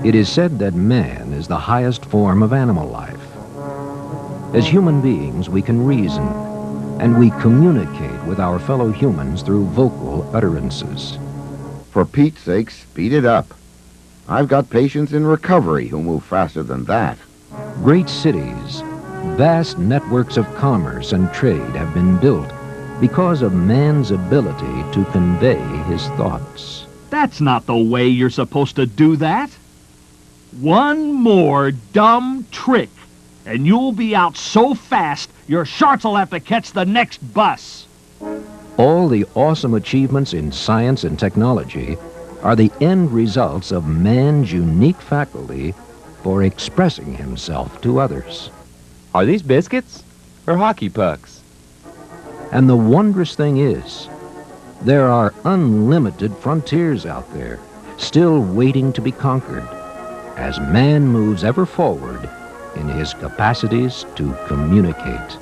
It is said that man is the highest form of animal life. As human beings, we can reason, and we communicate with our fellow humans through vocal utterances. For Pete's sake, speed it up. I've got patients in recovery who move faster than that. Great cities, vast networks of commerce and trade have been built because of man's ability to convey his thoughts. That's not the way you're supposed to do that. One more dumb trick, and you'll be out so fast your sharks will have to catch the next bus. All the awesome achievements in science and technology are the end results of man's unique faculty for expressing himself to others. Are these biscuits or hockey pucks? And the wondrous thing is, there are unlimited frontiers out there, still waiting to be conquered, as man moves ever forward in his capacities to communicate.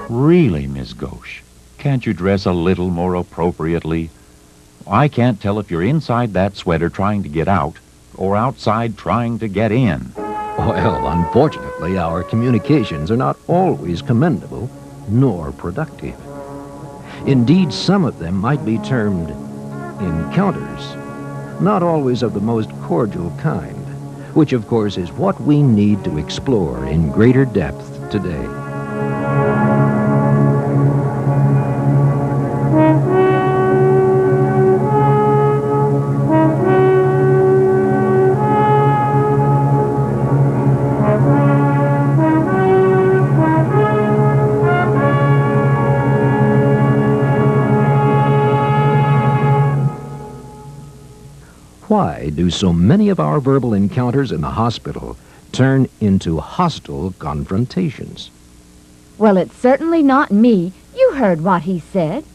Really, Miss Gauche, can't you dress a little more appropriately? I can't tell if you're inside that sweater trying to get out or outside trying to get in. Well, unfortunately, our communications are not always commendable nor productive. Indeed, some of them might be termed encounters, not always of the most cordial kind, which of course is what we need to explore in greater depth today. Why do so many of our verbal encounters in the hospital turn into hostile confrontations? Well, it's certainly not me. You heard what he said.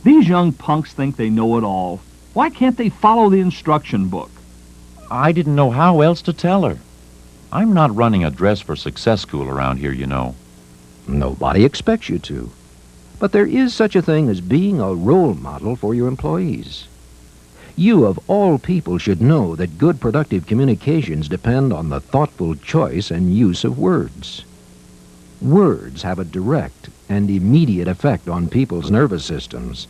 These young punks think they know it all. Why can't they follow the instruction book? I didn't know how else to tell her. I'm not running a Dress for Success school around here, you know. Nobody expects you to. But there is such a thing as being a role model for your employees. You, of all people, should know that good, productive communications depend on the thoughtful choice and use of words. Words have a direct and immediate effect on people's nervous systems,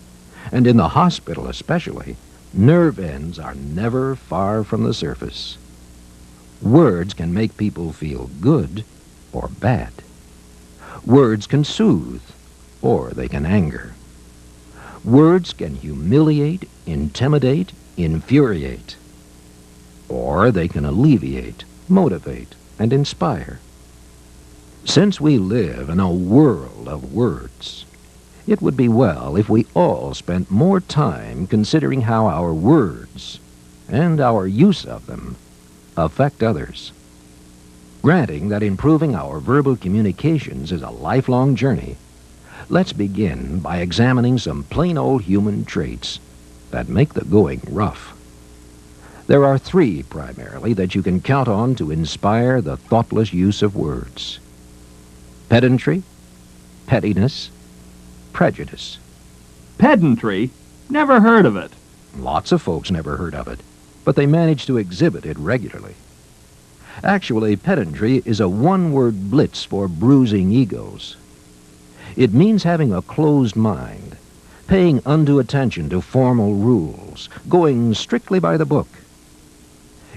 and in the hospital especially, nerve ends are never far from the surface. Words can make people feel good or bad. Words can soothe or they can anger. Words can humiliate, intimidate, infuriate. Or they can alleviate, motivate, and inspire. Since we live in a world of words, it would be well if we all spent more time considering how our words and our use of them affect others. Granting that improving our verbal communications is a lifelong journey, let's begin by examining some plain old human traits that make the going rough. There are three, primarily, that you can count on to inspire the thoughtless use of words: pedantry, pettiness, prejudice. Pedantry? Never heard of it. Lots of folks never heard of it, but they manage to exhibit it regularly. Actually, pedantry is a one-word blitz for bruising egos. It means having a closed mind, paying undue attention to formal rules, going strictly by the book.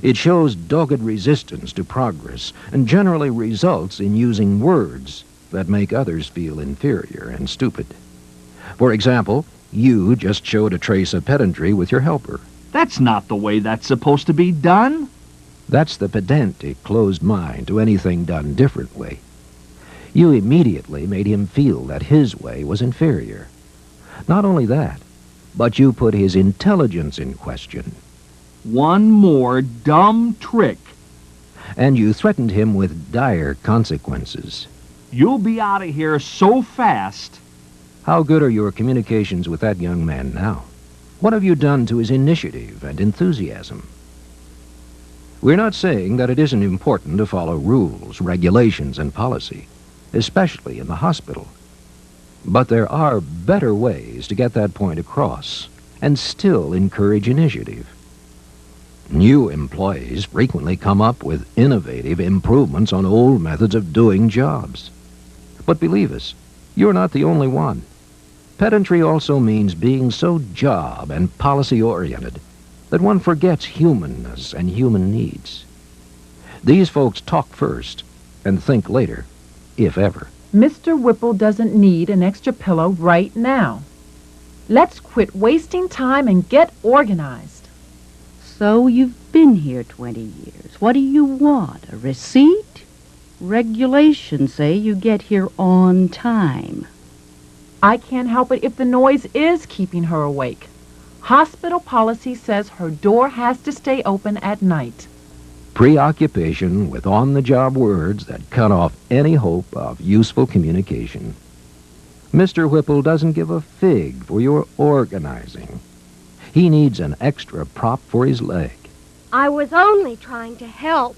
It shows dogged resistance to progress and generally results in using words that make others feel inferior and stupid. For example, you just showed a trace of pedantry with your helper. That's not the way that's supposed to be done. That's the pedantic, closed mind to anything done differently. You immediately made him feel that his way was inferior. Not only that, but you put his intelligence in question. One more dumb trick. And you threatened him with dire consequences. You'll be out of here so fast. How good are your communications with that young man now? What have you done to his initiative and enthusiasm? We're not saying that it isn't important to follow rules, regulations, and policy, especially in the hospital. But there are better ways to get that point across and still encourage initiative. New employees frequently come up with innovative improvements on old methods of doing jobs. But believe us, you're not the only one. Pedantry also means being so job and policy-oriented that one forgets humanness and human needs. These folks talk first and think later, if ever. Mr. Whipple doesn't need an extra pillow right now. Let's quit wasting time and get organized. So you've been here 20 years. What do you want? A receipt? Regulations say you get here on time. I can't help it if the noise is keeping her awake. Hospital policy says her door has to stay open at night. Preoccupation with on-the-job words that cut off any hope of useful communication. Mr. Whipple doesn't give a fig for your organizing. He needs an extra prop for his leg. I was only trying to help.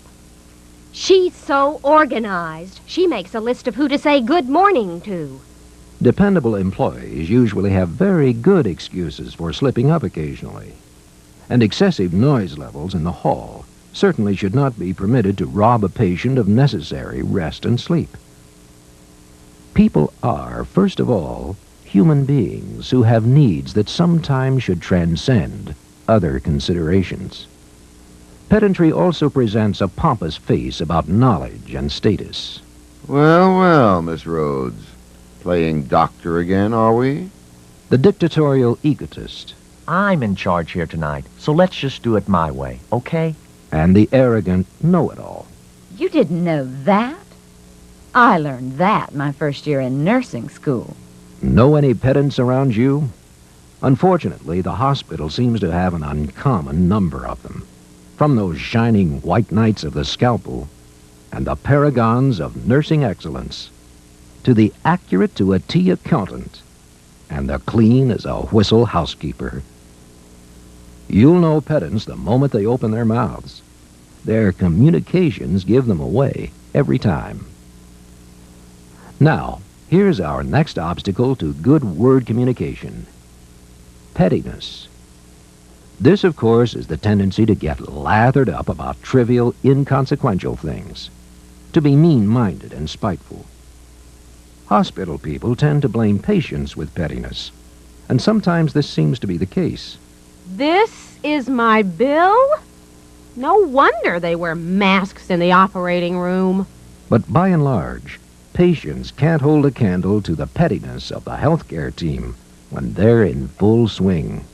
She's so organized. She makes a list of who to say good morning to. Dependable employees usually have very good excuses for slipping up occasionally. And excessive noise levels in the hall certainly should not be permitted to rob a patient of necessary rest and sleep. People are, first of all, human beings who have needs that sometimes should transcend other considerations. Pedantry also presents a pompous face about knowledge and status. Well, well, Miss Rhodes. Playing doctor again, are we? The dictatorial egotist. I'm in charge here tonight, so let's just do it my way, okay? And the arrogant know-it-all. You didn't know that? I learned that my first year in nursing school. Know any pedants around you? Unfortunately, the hospital seems to have an uncommon number of them. From those shining white knights of the scalpel and the paragons of nursing excellence to the accurate-to-a-T accountant and the clean-as-a-whistle housekeeper. You'll know pedants the moment they open their mouths. Their communications give them away every time. Now, here's our next obstacle to good word communication. Pettiness. This, of course, is the tendency to get lathered up about trivial, inconsequential things, to be mean-minded and spiteful. Hospital people tend to blame patients with pettiness, and sometimes this seems to be the case. This is my bill? No wonder they wear masks in the operating room. But by and large, patients can't hold a candle to the pettiness of the healthcare team when they're in full swing.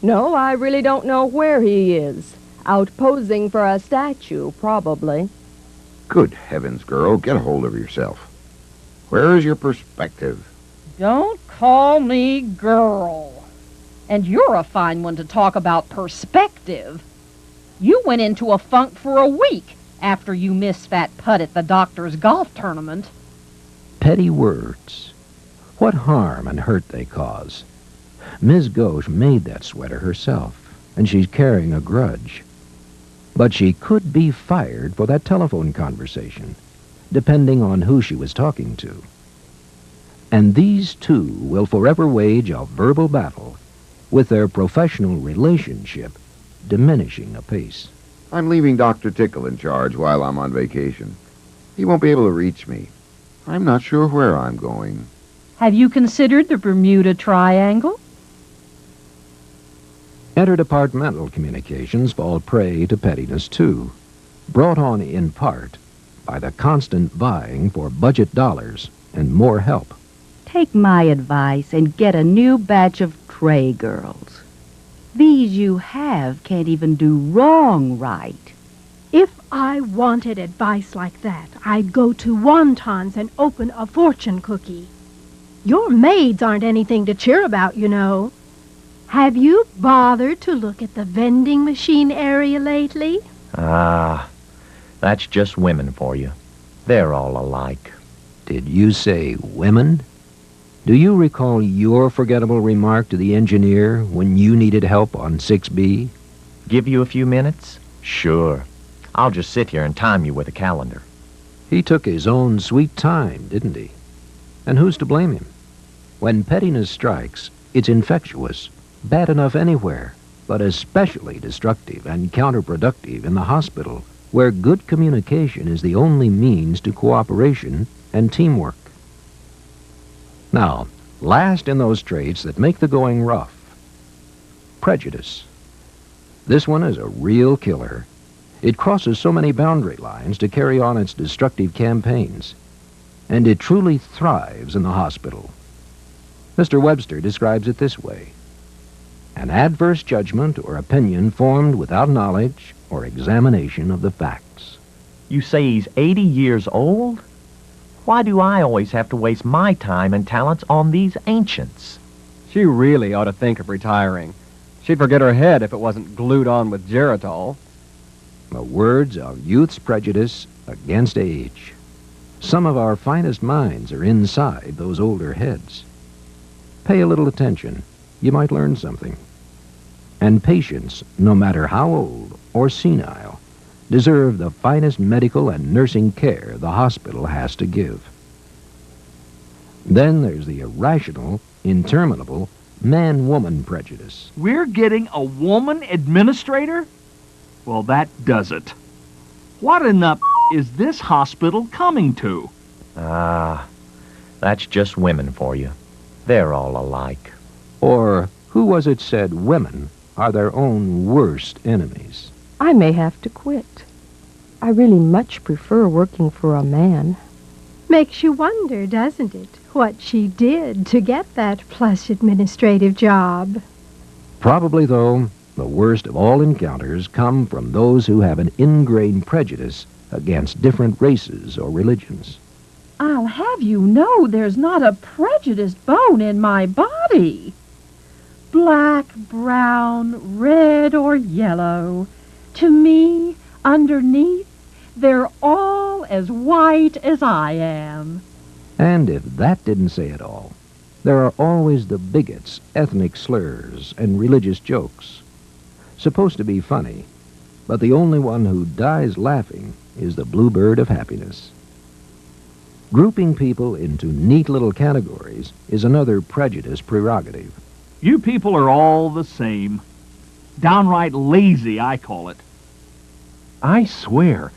No, I really don't know where he is. Out posing for a statue, probably. Good heavens, girl, get a hold of yourself. Where is your perspective? Don't call me girl. And you're a fine one to talk about perspective. You went into a funk for a week after you missed that putt at the doctor's golf tournament. Petty words. What harm and hurt they cause. Ms. Gauche made that sweater herself, and she's carrying a grudge. But she could be fired for that telephone conversation, depending on who she was talking to. And these two will forever wage a verbal battle, with their professional relationship diminishing apace. I'm leaving Dr. Tickle in charge while I'm on vacation. He won't be able to reach me. I'm not sure where I'm going. Have you considered the Bermuda Triangle? Interdepartmental communications fall prey to pettiness, too, brought on in part by the constant vying for budget dollars and more help. Take my advice and get a new batch of tray girls. These you have can't even do wrong right. If I wanted advice like that, I'd go to Wonton's and open a fortune cookie. Your maids aren't anything to cheer about, you know. Have you bothered to look at the vending machine area lately? Ah, that's just women for you. They're all alike. Did you say women? Do you recall your forgettable remark to the engineer when you needed help on 6B? Give you a few minutes? Sure. I'll just sit here and time you with a calendar. He took his own sweet time, didn't he? And who's to blame him? When pettiness strikes, it's infectious, bad enough anywhere, but especially destructive and counterproductive in the hospital, where good communication is the only means to cooperation and teamwork. Now, last in those traits that make the going rough, prejudice. This one is a real killer. It crosses so many boundary lines to carry on its destructive campaigns, and it truly thrives in the hospital. Mr. Webster describes it this way: an adverse judgment or opinion formed without knowledge or examination of the facts. You say he's 80 years old? Why do I always have to waste my time and talents on these ancients? She really ought to think of retiring. She'd forget her head if it wasn't glued on with Geritol. The words of youth's prejudice against age. Some of our finest minds are inside those older heads. Pay a little attention. You might learn something. And patients, no matter how old or senile, deserve the finest medical and nursing care the hospital has to give. Then there's the irrational, interminable man-woman prejudice. We're getting a woman administrator? Well, that does it. What in the is this hospital coming to? That's just women for you. They're all alike. Or who was it said women are their own worst enemies? I may have to quit. I really much prefer working for a man. Makes you wonder, doesn't it, what she did to get that plush administrative job? Probably, though, the worst of all encounters come from those who have an ingrained prejudice against different races or religions. I'll have you know there's not a prejudiced bone in my body. Black, brown, red, or yellow. To me, underneath, they're all as white as I am. And if that didn't say it all, there are always the bigots, ethnic slurs, and religious jokes. Supposed to be funny, but the only one who dies laughing is the bluebird of happiness. Grouping people into neat little categories is another prejudice prerogative. You people are all the same. Downright lazy, I call it. I swear,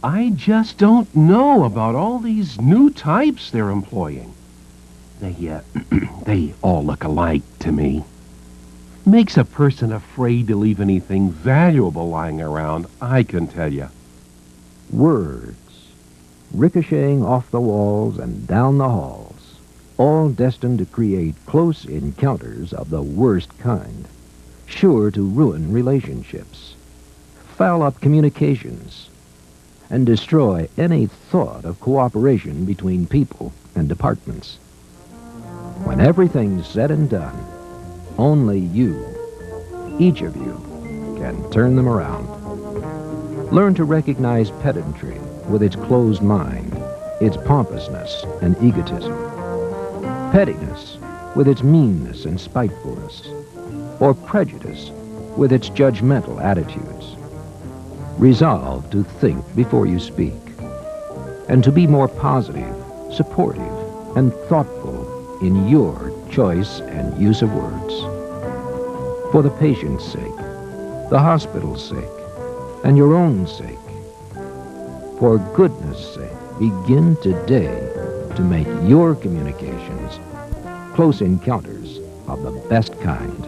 I just don't know about all these new types they're employing. They all look alike to me. Makes a person afraid to leave anything valuable lying around, I can tell you. Words, ricocheting off the walls and down the halls, all destined to create close encounters of the worst kind, sure to ruin relationships, foul up communications, and destroy any thought of cooperation between people and departments. When everything's said and done, only you, each of you, can turn them around. Learn to recognize pedantry with its closed mind, its pompousness and egotism, pettiness with its meanness and spitefulness, or prejudice with its judgmental attitudes. Resolve to think before you speak, and to be more positive, supportive, and thoughtful in your choice and use of words. For the patient's sake, the hospital's sake, and your own sake. For goodness sake, begin today to make your communications close encounters of the best kind.